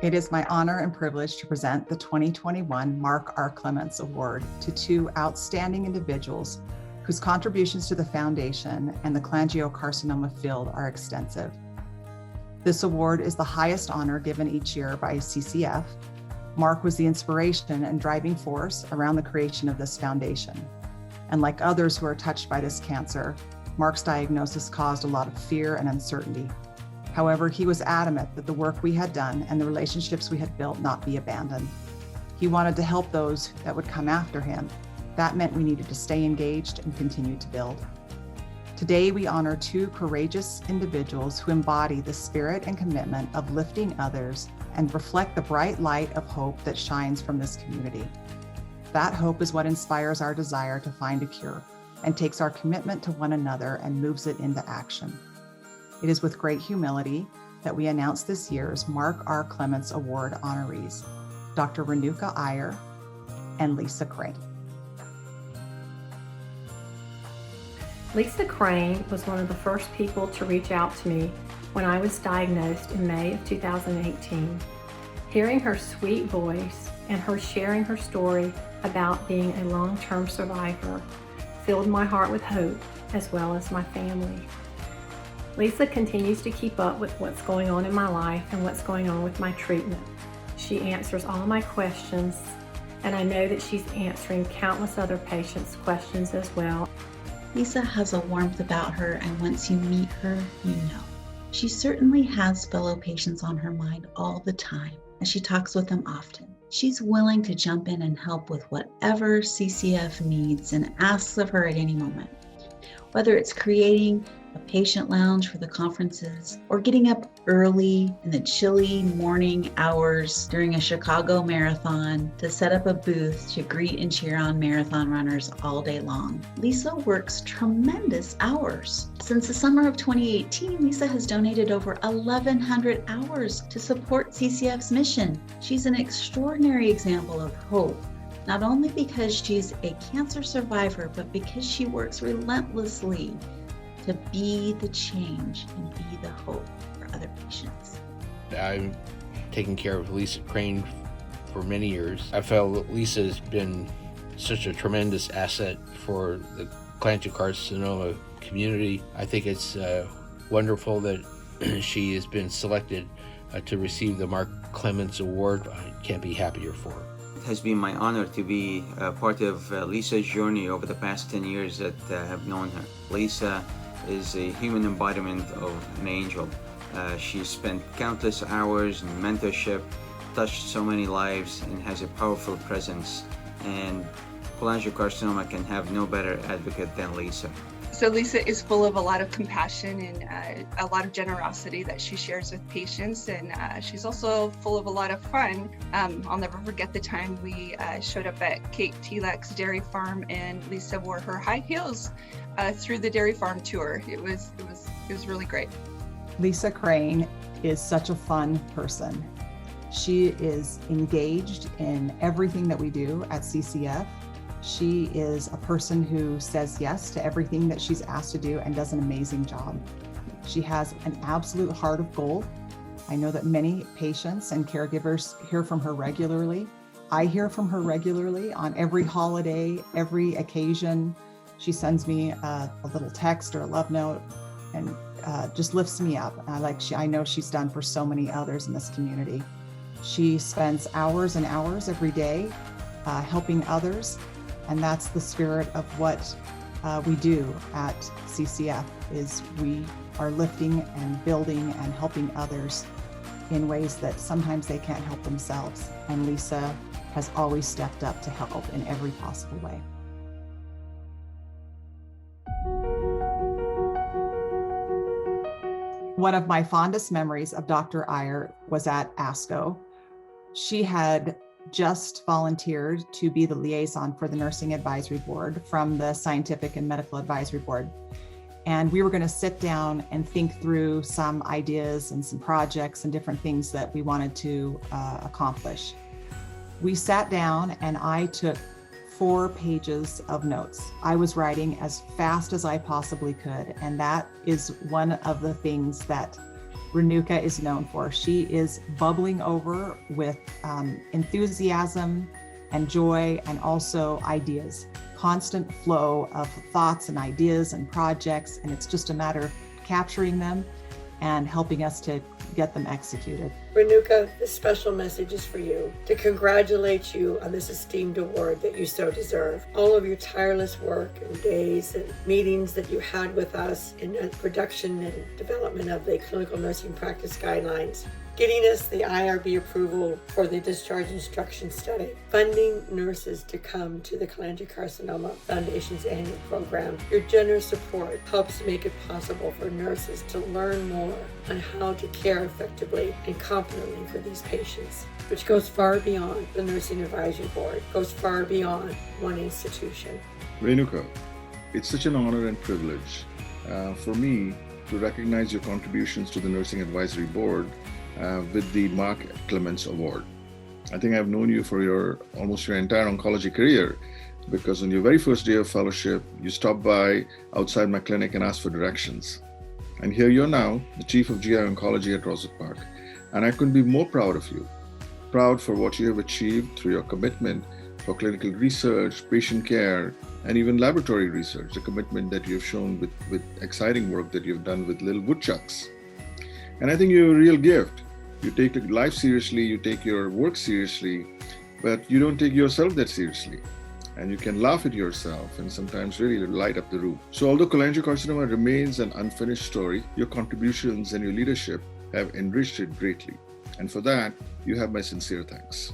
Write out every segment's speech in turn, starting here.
It is my honor and privilege to present the 2021 Mark R. Clements Award to two outstanding individuals whose contributions to the foundation and the cholangiocarcinoma field are extensive. This award is the highest honor given each year by CCF. Mark was the inspiration and driving force around the creation of this foundation. And like others who are touched by this cancer, Mark's diagnosis caused a lot of fear and uncertainty. However, he was adamant that the work we had done and the relationships we had built not be abandoned. He wanted to help those that would come after him. That meant we needed to stay engaged and continue to build. Today, we honor two courageous individuals who embody the spirit and commitment of lifting others and reflect the bright light of hope that shines from this community. That hope is what inspires our desire to find a cure and takes our commitment to one another and moves it into action. It is with great humility that we announce this year's Mark R. Clements Award honorees, Dr. Renuka Iyer and Lisa Crane. Lisa Crane was one of the first people to reach out to me when I was diagnosed in May of 2018. Hearing her sweet voice and her sharing her story about being a long-term survivor filled my heart with hope, as well as my family. Lisa continues to keep up with what's going on in my life and what's going on with my treatment. She answers all my questions, and I know that she's answering countless other patients' questions as well. Lisa has a warmth about her, and once you meet her, you know. She certainly has fellow patients on her mind all the time, and she talks with them often. She's willing to jump in and help with whatever CCF needs and asks of her at any moment. Whether it's creating a patient lounge for the conferences, or getting up early in the chilly morning hours during a Chicago marathon to set up a booth to greet and cheer on marathon runners all day long. Lisa works tremendous hours. Since the summer of 2018, Lisa has donated over 1,100 hours to support CCF's mission. She's an extraordinary example of hope, not only because she's a cancer survivor, but because she works relentlessly to be the change and be the hope for other patients. I've taken care of Lisa Crane for many years. I felt Lisa has been such a tremendous asset for the cholangiocarcinoma community. I think it's wonderful that she has been selected to receive the Mark Clements Award. I can't be happier for her. It has been my honor to be part of Lisa's journey over the past 10 years that I have known her. Lisa is a human embodiment of an angel. She spent countless hours in mentorship, touched so many lives, and has a powerful presence. And cholangiocarcinoma can have no better advocate than Lisa. So Lisa is full of a lot of compassion and a lot of generosity that she shares with patients, and she's also full of a lot of fun. I'll never forget the time we showed up at Kate Telek's dairy farm and Lisa wore her high heels through the dairy farm tour. It was really great. Lisa Crane is such a fun person. She is engaged in everything that we do at CCF. She is a person who says yes to everything that she's asked to do and does an amazing job. She has an absolute heart of gold. I know that many patients and caregivers hear from her regularly. I hear from her regularly on every holiday, every occasion. She sends me a little text or a love note and just lifts me up. I know she's done for so many others in this community. She spends hours and hours every day helping others. And that's the spirit of what we do at CCF, is we are lifting and building and helping others in ways that sometimes they can't help themselves. And Lisa has always stepped up to help in every possible way. One of my fondest memories of Dr. Iyer was at ASCO. She had just volunteered to be the liaison for the Nursing Advisory Board from the Scientific and Medical Advisory Board. And we were going to sit down and think through some ideas and some projects and different things that we wanted to accomplish. We sat down and I took 4 pages of notes. I was writing as fast as I possibly could. And that is one of the things that Renuka is known for. She is bubbling over with enthusiasm and joy, and also ideas. Constant flow of thoughts and ideas and projects, and it's just a matter of capturing them and helping us to get them executed. Renuka, this special message is for you, to congratulate you on this esteemed award that you so deserve. All of your tireless work and days and meetings that you had with us in the production and development of the clinical nursing practice guidelines, getting us the IRB approval for the discharge instruction study, funding nurses to come to the Cholangiocarcinoma Foundation's annual program. Your generous support helps make it possible for nurses to learn more on how to care effectively and competently for these patients, which goes far beyond the Nursing Advisory Board, goes far beyond one institution. Renuka, it's such an honor and privilege for me to recognize your contributions to the Nursing Advisory Board with the Mark Clements Award. I think I've known you for almost your entire oncology career, because on your very first day of fellowship, you stopped by outside my clinic and asked for directions. And here you're now, the Chief of GI Oncology at Rosette Park. And I couldn't be more proud of you. Proud for what you have achieved through your commitment for clinical research, patient care, and even laboratory research, the commitment that you've shown with exciting work that you've done with little woodchucks. And I think you're a real gift. You take life seriously, you take your work seriously, but you don't take yourself that seriously. And you can laugh at yourself and sometimes really light up the room. So although cholangiocarcinoma remains an unfinished story, your contributions and your leadership have enriched it greatly. And for that, you have my sincere thanks.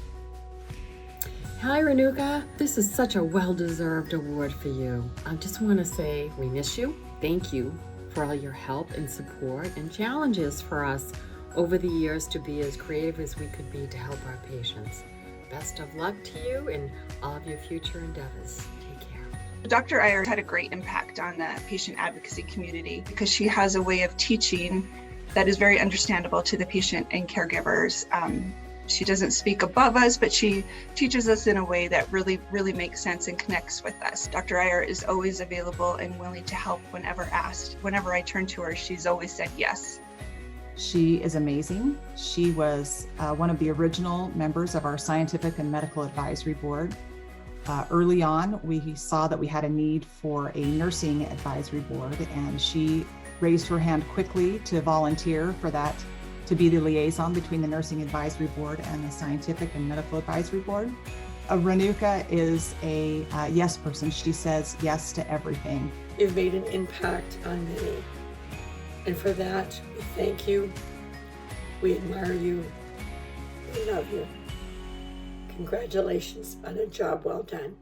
Hi, Renuka. This is such a well-deserved award for you. I just want to say we miss you. Thank you for all your help and support and challenges for us over the years to be as creative as we could be to help our patients. Best of luck to you in all of your future endeavors. Take care. Dr. Iyer had a great impact on the patient advocacy community because she has a way of teaching that is very understandable to the patient and caregivers. She doesn't speak above us, but she teaches us in a way that really makes sense and connects with us. Dr. Iyer is always available and willing to help whenever asked. Whenever I turn to her, she's always said yes. She is amazing. She was one of the original members of our Scientific and Medical Advisory Board. Early on, we saw that we had a need for a nursing advisory board, and she raised her hand quickly to volunteer for that, to be the liaison between the Nursing Advisory Board and the Scientific and Medical Advisory Board. Renuka is a yes person. She says yes to everything. You've made an impact on many. And for that, we thank you, we admire you, we love you. Congratulations on a job well done.